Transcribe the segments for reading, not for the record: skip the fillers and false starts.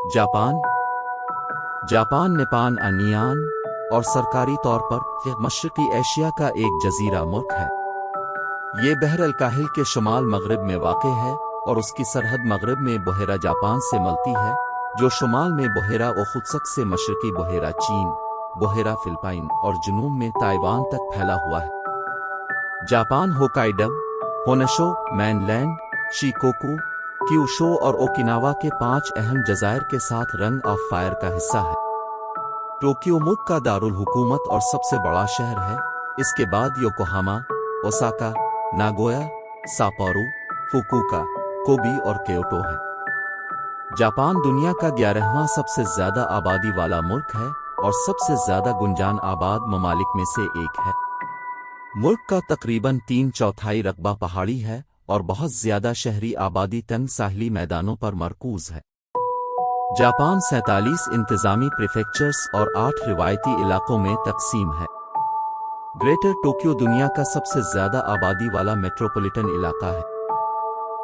Japan Japan निपान अनियान और सरकारी तौर पर यह मशरकी एशिया का एक जजीरा मुल्क है। ये बहर अल-काहिल के शुमाल मगरिब में वाक़े है और उसकी सरहद मगरिब में बहेरा जापान से मिलती है, जो शुमाल में बहेरा ओखुत्सक से मशरकी बहेरा चीन, बहेरा फिलिपाइन और जुनूब में ताइवान तक फैला हुआ है। Japan Hokkaido, Honshu, mainland, Shikoku, Kyushu और ओकिनावा के 5 अहम जज़ायर के साथ रिंग ऑफ फायर का हिस्सा है। टोक्यो मुल्क का दारुल हुकूमत और सबसे बड़ा शहर है। इसके बाद Yokohama, Osaka, Nagoya, Sapporo, Fukuoka, कोबी और क्योटो है। जापान दुनिया का 11वां सबसे ज्यादा आबादी वाला मुल्क है और सबसे ज्यादा गुंजान आबाद ममालिक में से एक है। मुल्क का तकरीबन 3/4 रकबा पहाड़ी है और बहुत ज्यादा शहरी आबादी तंग साहली मैदानों पर मरकूज है। जापान 47 इंतजामी प्रीफेक्चर्स और 8 रिवायती इलाकों में तकसीम है। ग्रेटर टोक्यो दुनिया का सबसे ज्यादा आबादी वाला मेट्रोपॉलिटन इलाका है।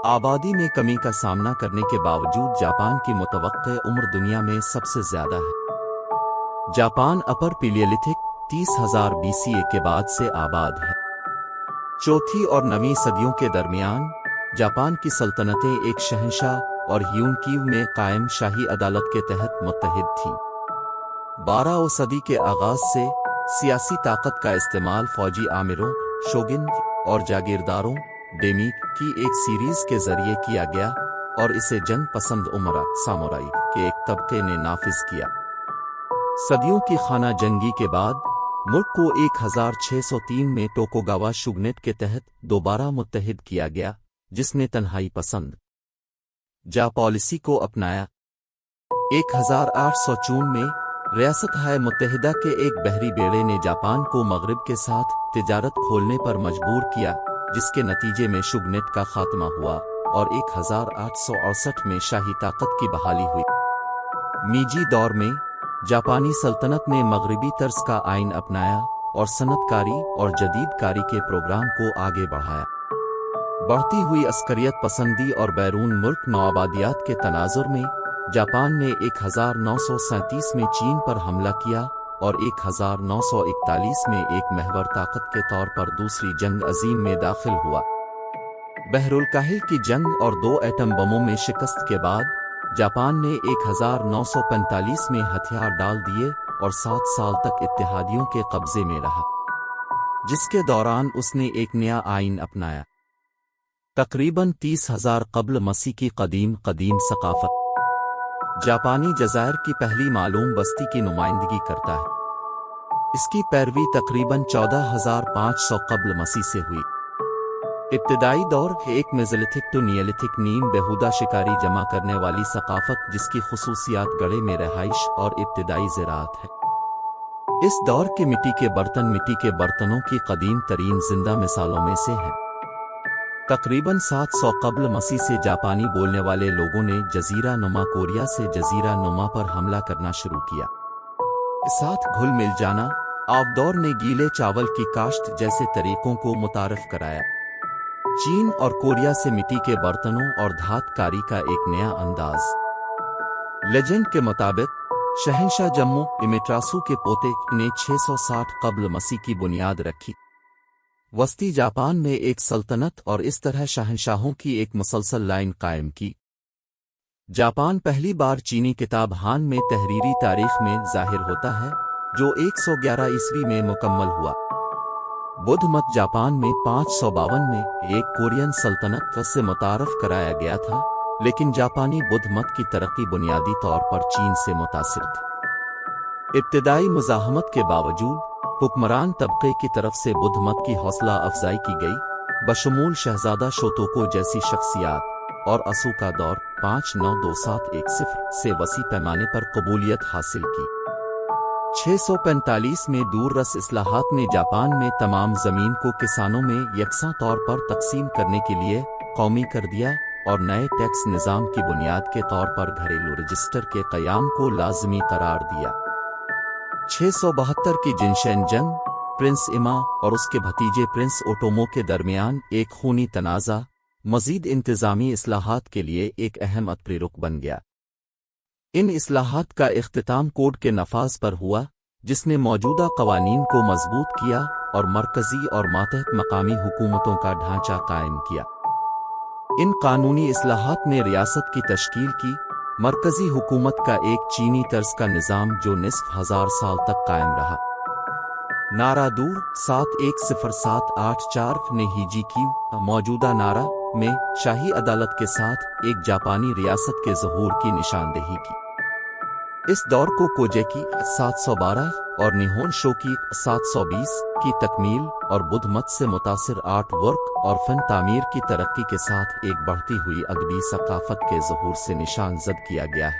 आबादी में कमी का सामना करने के बावजूद जापान की मुतवक्के उम्र दुनिया में सबसे ज्यादा है। जापान अपर पैलियोलिथिक 30,000 BCE के बाद से आबाद है। चौथी और 9वीं सदियों के दरमियान जापान की सल्तनतें एक शहंशाह और ह्यूनकीव में कायम शाही अदालत के तहत मुत्तहिद थीं। 12वीं सदी के आगाज से सियासी ताकत का इस्तेमाल फौजी आमिरों, शोगिन और जागीरदारों डेमी की एक सीरीज के जरिए किया गया और इसे जंग पसंद उमरा सामुराई के एक तबके ने नाफिज किया। सदियों की खाना जंगी के बाद मुल्क को 1603 में टोकुगावा शुगनेट के तहत दोबारा मुत्तहिद किया गया, जिसने तन्हाई पसंद जा पॉलिसी को अपनाया। 1804 में रियासत-ए मुत्तहिदा के एक बहरी बेड़े ने जापान को मगरिब के साथ तिजारत खोलने पर मजबूर किया, जिसके नतीजे में शुगनेट का खात्मा हुआ और 1868 में शाही ताकत की बहाली हुई। मीजी दौर में जापानी सल्तनत ने मगरिबी तर्ज का आइन अपनाया और सनतकारी और जदीदकारी के प्रोग्राम को आगे बढ़ाया। बढ़ती हुई अस्करियत पसंदी और बैरून मुल्क नौआबादियात के तनाजुर में जापान ने 1937 में चीन पर हमला किया और 1941 में एक महवर ताकत के तौर पर दूसरी जंग अजीम में दाखिल हुआ। बहरुल काहिल की जंग और 2 एटम बमों में शिकस्त के बाद जापान ने 1945 में हथियार डाल दिए और 7 साल तक इत्तेहादियों के कब्जे में रहा, जिसके दौरान उसने एक नया आइन अपनाया। तकरीबन 30,000 कब्ल मसीह की कदीम सकाफत जापानी जज़ायर की पहली मालूम बस्ती की नुमाइंदगी करता है। इसकी पैरवी तकरीबन 14,500 कब्ल मसीह से हुई। इब्तिदाई दौर एक मेज़ोलिथिक टू नियोलिथिक नीम बेहुदा शिकारी जमा करने वाली सकाफत, जिसकी खुसूसियात गड़े में रहाइश और इब्तिदाई ज़राअत है। इस दौर के मिट्टी के बर्तनों की कदीम तरीन जिंदा मिसालों में से है। तकरीबन 700 कब्ल मसीह से जापानी बोलने वाले लोगों ने जजीरा नुमा कोरिया से जजीरा नुमा पर हमला करना शुरू किया। इस साथ घुल मिल जाना आवदौर ने गीले चावल की काश्त जैसे तरीकों को मुतारफ कराया। चीन और कोरिया से मिट्टी के बर्तनों और धात कारी का एक नया अंदाज। लेजेंड के मुताबिक शहंशाह जम्मू इमित्रासु के पोते ने 660 कब्ल मसीह की बुनियाद रखी। वस्ती जापान में एक सल्तनत और इस तरह शहंशाहों की एक मुसलसल लाइन कायम की। जापान पहली बार चीनी किताब हान में तहरीरी तारीख में जाहिर होता है, जो 111 ईस्वी में मुकम्मल हुआ। बुद्ध मत जापान में 552 में एक कोरियन सल्तनत से मुतारफ कराया गया था, लेकिन जापानी बुद्ध मत की तरक्की बुनियादी तौर पर चीन से मुतासिर थी। इब्तिदाई मुज़ाहमत के बावजूद हुक्मरान तबके की तरफ से बुद्ध मत की हौसला अफजाई की गई, बशमूल शहजादा शोतोको जैसी शख्सियात और असूका दौर 59270 से वसी पैमाने पर कबूलियत हासिल की। 645 में दूररस इस्लाहात ने जापान में तमाम जमीन को किसानों में यकसा तौर पर तकसीम करने के लिए कौमी कर दिया और नए टैक्स निज़ाम की बुनियाद के तौर पर घरेलू रजिस्टर के क़याम को लाजमी करार दिया। 672 की जिनशेन जंग प्रिंस इमा और उसके भतीजे प्रिंस ओटोमो के दरमियान एक खूनी तनाज़ा मज़ीद इंतज़ामी इस्लाहात के लिए एक अहम अतप्रेरक बन गया। ان اصلاحات کا اختتام کوڈ کے نفاذ پر ہوا، جس نے موجودہ قوانین کو مضبوط کیا اور مرکزی اور ماتحت مقامی حکومتوں کا ڈھانچہ قائم کیا۔ ان قانونی اصلاحات نے ریاست کی تشکیل کی، مرکزی حکومت کا ایک چینی طرز کا نظام جو نصف ہزار سال تک قائم رہا۔ نارا دور 710784 نے ہیجی کی موجودہ نارا میں شاہی عدالت کے ساتھ ایک جاپانی ریاست کے ظہور کی نشاندہی کی۔ اس دور کو کوجیکی 712 اور نیہون شوکی 720 کی تکمیل اور بدھ مت سے متاثر آرٹ ورک اور فن تعمیر کی ترقی کے ساتھ ایک بڑھتی ہوئی ادبی ثقافت کے ظہور سے نشان زد کیا گیا ہے۔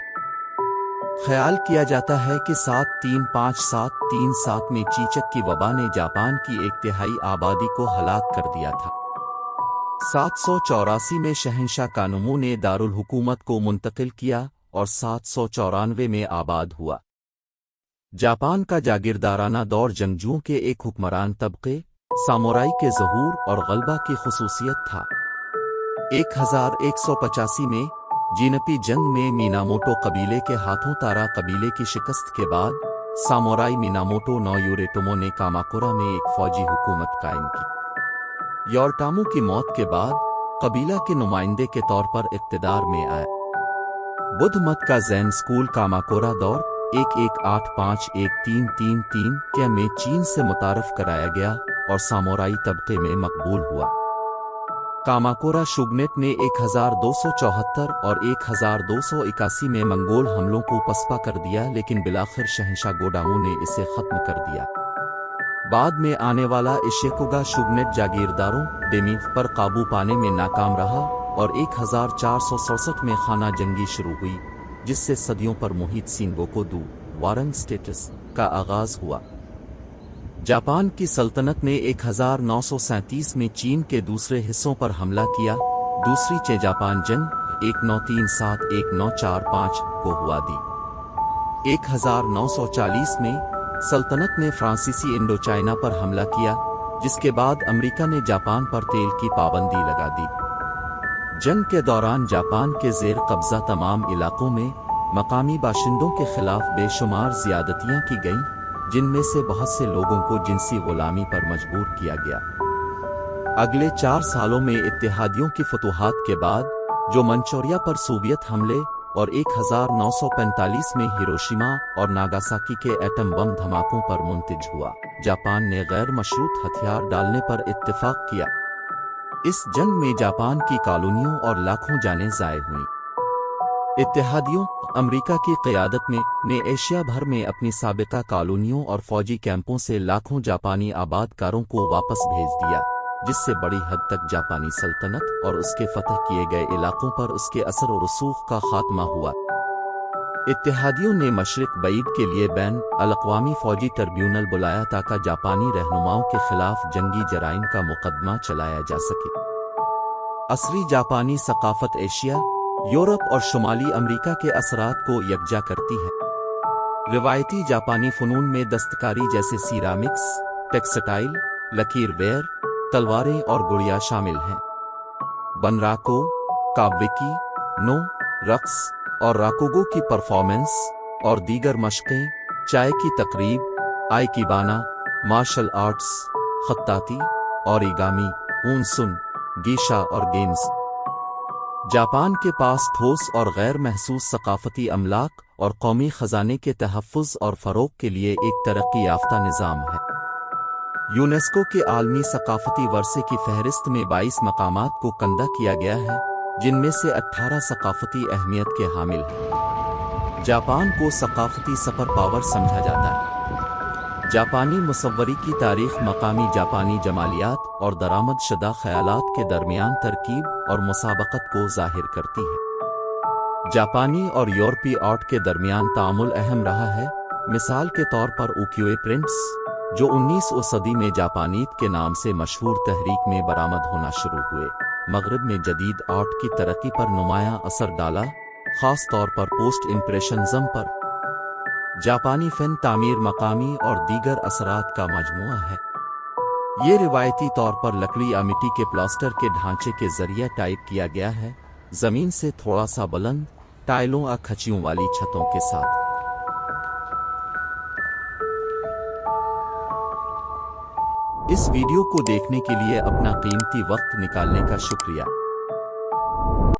خیال کیا جاتا ہے کہ 735-737 میں چیچک کی وبا نے جاپان کی ایک تہائی آبادی کو ہلاک کر دیا تھا۔ 784 میں شہنشاہ کانومو نے دارالحکومت کو منتقل کیا اور 794 میں آباد ہوا۔ جاپان کا جاگیردارانہ دور جنگجوؤں کے ایک حکمران طبقے سامورائی کے ظہور اور غلبہ کی خصوصیت تھا۔ 1185 میں جینپی جنگ میں میناموٹو قبیلے کے ہاتھوں تارا قبیلے کی شکست کے بعد سامورائی میناموٹو نو یوریٹومو نے کاماکورا میں ایک فوجی حکومت قائم کی۔ یورٹامو کی موت کے بعد قبیلہ کے نمائندے کے طور پر اقتدار میں آئے۔ بدھ مت کا زین اسکول کاماکورا دور 1185-1333 کے میں چین سے متعارف کرایا گیا اور سامورائی طبقے میں مقبول ہوا۔ کاماکورا شوگنیٹ نے 1274 اور 1281 میں منگول حملوں کو پسپا کر دیا، لیکن بالآخر شہنشاہ گوڈامو نے اسے ختم کر دیا۔ بعد میں آنے والا ایشیکوگا شوگنیٹ جاگیرداروں ڈیمیف پر قابو پانے میں ناکام رہا اور 1467 میں خانہ جنگی شروع ہوئی، جس سے صدیوں پر محیط سینگوکو دو وارنگ اسٹیٹس کا آغاز ہوا۔ جاپان کی سلطنت نے 1937 میں چین کے دوسرے حصوں پر حملہ کیا۔ دوسری چے جاپان جنگ 1937-1945 کو ہوا دی۔ 1940 میں سلطنت نے فرانسیسی انڈو چائنا پر حملہ کیا، جس کے بعد امریکہ نے جاپان پر تیل کی پابندی لگا دی۔ جنگ کے دوران جاپان کے زیر قبضہ تمام علاقوں میں مقامی باشندوں کے خلاف بے شمار زیادتیاں کی گئیں، جن میں سے بہت سے لوگوں کو جنسی غلامی پر مجبور کیا گیا۔ اگلے 4 سالوں میں اتحادیوں کی فتوحات کے بعد، جو منچوریا پر سوویت حملے اور 1945 میں ہیروشیما اور ناگاساکی کے ایٹم بم دھماکوں پر منتج ہوا، جاپان نے غیر مشروط ہتھیار ڈالنے پر اتفاق کیا۔ اس جنگ میں جاپان کی کالونیوں اور لاکھوں جانیں ضائع ہوئیں۔ اتحادیوں امریکہ کی قیادت میں نے ایشیا بھر میں اپنی سابقہ کالونیوں اور فوجی کیمپوں سے لاکھوں جاپانی آباد کاروں کو واپس بھیج دیا، جس سے بڑی حد تک جاپانی سلطنت اور اس کے فتح کیے گئے علاقوں پر اس کے اثر و رسوخ کا خاتمہ ہوا۔ اتحادیوں نے مشرق بعید کے لیے بین الاقوامی فوجی ٹربیونل بلایا تاکہ جاپانی رہنماؤں کے خلاف جنگی جرائم کا مقدمہ چلایا جا سکے۔ عصری جاپانی ثقافت ایشیا، یورپ اور شمالی امریکہ کے اثرات کو یکجا کرتی ہے۔ روایتی جاپانی فنون میں دستکاری جیسے سیرامکس، ٹیکسٹائل، لکیر ویئر، تلواریں اور گڑیا شامل ہیں۔ بنراکو، کابوکی نو، رقص اور راکوگو کی پرفارمنس اور دیگر مشقیں، چائے کی تقریب، آئیکیبانا، مارشل آرٹس، خطاطی، اوریگامی، اونسن، گیشا اور گیمز۔ جاپان کے پاس ٹھوس اور غیر محسوس ثقافتی املاک اور قومی خزانے کے تحفظ اور فروغ کے لیے ایک ترقی یافتہ نظام ہے۔ یونیسکو کے عالمی ثقافتی ورثے کی فہرست میں 22 مقامات کو کندہ کیا گیا ہے، جن میں سے 18 ثقافتی اہمیت کے حامل ہیں۔ جاپان کو ثقافتی سپر پاور سمجھا جاتا ہے۔ جاپانی مصوری کی تاریخ مقامی جاپانی جمالیات اور درآمد شدہ خیالات کے درمیان ترکیب اور مسابقت کو ظاہر کرتی ہے۔ جاپانی اور یورپی آرٹ کے درمیان تعامل اہم رہا ہے، مثال کے طور پر اوکیوے پرنٹس، جو 19ویں صدی میں جاپانیت کے نام سے مشہور تحریک میں برآمد ہونا شروع ہوئے، مغرب میں جدید آرٹ کی ترقی پر نمایاں اثر ڈالا، خاص طور پر پوسٹ امپریشنزم پر۔ جاپانی فن تعمیر مقامی اور دیگر اثرات کا مجموعہ ہے۔ یہ روایتی طور پر لکڑی یا مٹی کے پلاسٹر کے ڈھانچے کے ذریعے ٹائپ کیا گیا ہے، زمین سے تھوڑا سا بلند، टाइलों और खचियों वाली छतों के साथ। इस वीडियो को देखने के लिए अपना कीमती वक्त निकालने का शुक्रिया।